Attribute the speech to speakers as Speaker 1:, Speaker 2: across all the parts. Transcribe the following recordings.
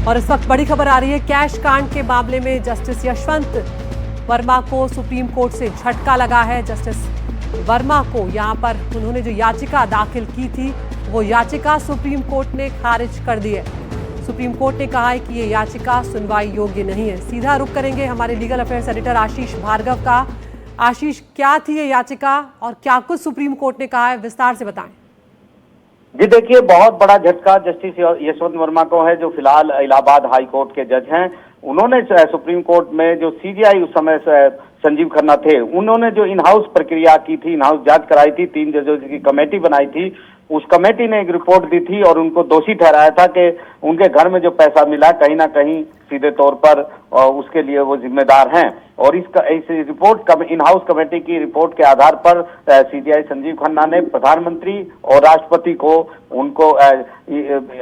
Speaker 1: और इस वक्त बड़ी खबर आ रही है कैश कांड के मामले में जस्टिस यशवंत वर्मा को सुप्रीम कोर्ट से झटका लगा है। जस्टिस वर्मा को यहां पर उन्होंने जो याचिका दाखिल की थी वो याचिका सुप्रीम कोर्ट ने खारिज कर दी है। सुप्रीम कोर्ट ने कहा है कि ये याचिका सुनवाई योग्य नहीं है। सीधा रुख करेंगे हमारे लीगल अफेयर्स एडिटर आशीष भार्गव का। आशीष, क्या थी ये याचिका और क्या कुछ सुप्रीम कोर्ट ने कहा है, विस्तार से बताएं।
Speaker 2: जी देखिए, बहुत बड़ा झटका जस्टिस यशवंत वर्मा को है, जो फिलहाल इलाहाबाद हाई कोर्ट के जज हैं। उन्होंने सुप्रीम कोर्ट में जो सीजीआई उस समय संजीव खन्ना थे, उन्होंने जो इन हाउस प्रक्रिया की थी, इन हाउस जांच कराई थी, 3 जजों की कमेटी बनाई थी, उस कमेटी ने एक रिपोर्ट दी थी और उनको दोषी ठहराया था कि उनके घर में जो पैसा मिला कहीं ना कहीं सीधे तौर पर उसके लिए वो जिम्मेदार हैं। और इस रिपोर्ट इन हाउस कमेटी की रिपोर्ट के आधार पर सीजीआई संजीव खन्ना ने प्रधानमंत्री और राष्ट्रपति को उनको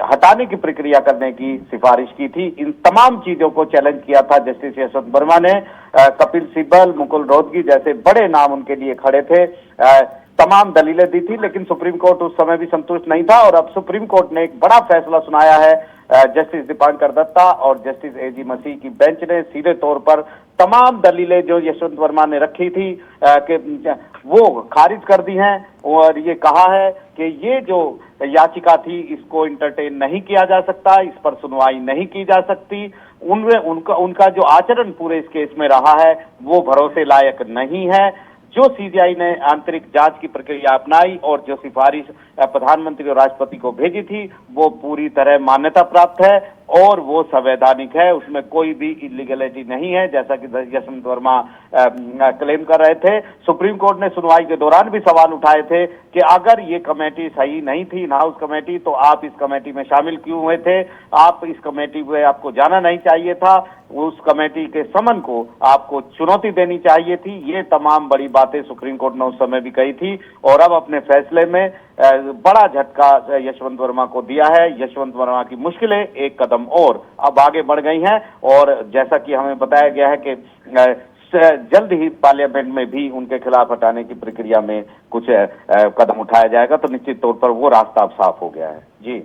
Speaker 2: हटाने की प्रक्रिया करने की सिफारिश की थी। इन तमाम चीजों को चैलेंज किया था जस्टिस यशवंत वर्मा ने। कपिल सिब्बल, मुकुल रोहतगी जैसे बड़े नाम उनके लिए खड़े थे, तमाम दलीलें दी थी, लेकिन सुप्रीम कोर्ट उस समय भी संतुष्ट नहीं था। और अब सुप्रीम कोर्ट ने एक बड़ा फैसला सुनाया है। जस्टिस दीपांकर दत्ता और जस्टिस एजी मसीह की बेंच ने सीधे तौर पर तमाम दलीलें जो यशवंत वर्मा ने रखी थी कि वो खारिज कर दी हैं और ये कहा है कि ये जो याचिका थी इसको इंटरटेन नहीं किया जा सकता, इस पर सुनवाई नहीं की जा सकती। उनका जो आचरण पूरे इस केस में रहा है वो भरोसे लायक नहीं है। जो सीजीआई ने आंतरिक जांच की प्रक्रिया अपनाई और जो सिफारिश प्रधानमंत्री और राष्ट्रपति को भेजी थी वो पूरी तरह मान्यता प्राप्त है और वो संवैधानिक है, उसमें कोई भी इलीगलिटी नहीं है, जैसा कि यशवंत वर्मा क्लेम कर रहे थे। सुप्रीम कोर्ट ने सुनवाई के दौरान भी सवाल उठाए थे कि अगर ये कमेटी सही नहीं थी, इन हाउस कमेटी, तो आप इस कमेटी में शामिल क्यों हुए थे? आप इस कमेटी में आपको जाना नहीं चाहिए था, उस कमेटी के समन को आपको चुनौती देनी चाहिए थी। ये तमाम बड़ी बातें सुप्रीम कोर्ट ने उस समय भी कही थी और अब अपने फैसले में बड़ा झटका यशवंत वर्मा को दिया है। यशवंत वर्मा की मुश्किलें एक कदम और अब आगे बढ़ गई हैं और जैसा कि हमें बताया गया है कि जल्द ही पार्लियामेंट में भी उनके खिलाफ हटाने की प्रक्रिया में कुछ कदम उठाया जाएगा, तो निश्चित तौर पर वो रास्ता अब साफ हो गया है। जी,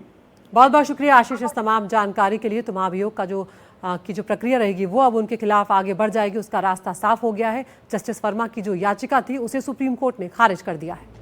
Speaker 1: बहुत बहुत शुक्रिया आशीष इस तमाम जानकारी के लिए। तो महाभियोग का जो प्रक्रिया रहेगी वो अब उनके खिलाफ आगे बढ़ जाएगी, उसका रास्ता साफ हो गया है। जस्टिस वर्मा की जो याचिका थी उसे सुप्रीम कोर्ट ने खारिज कर दिया है।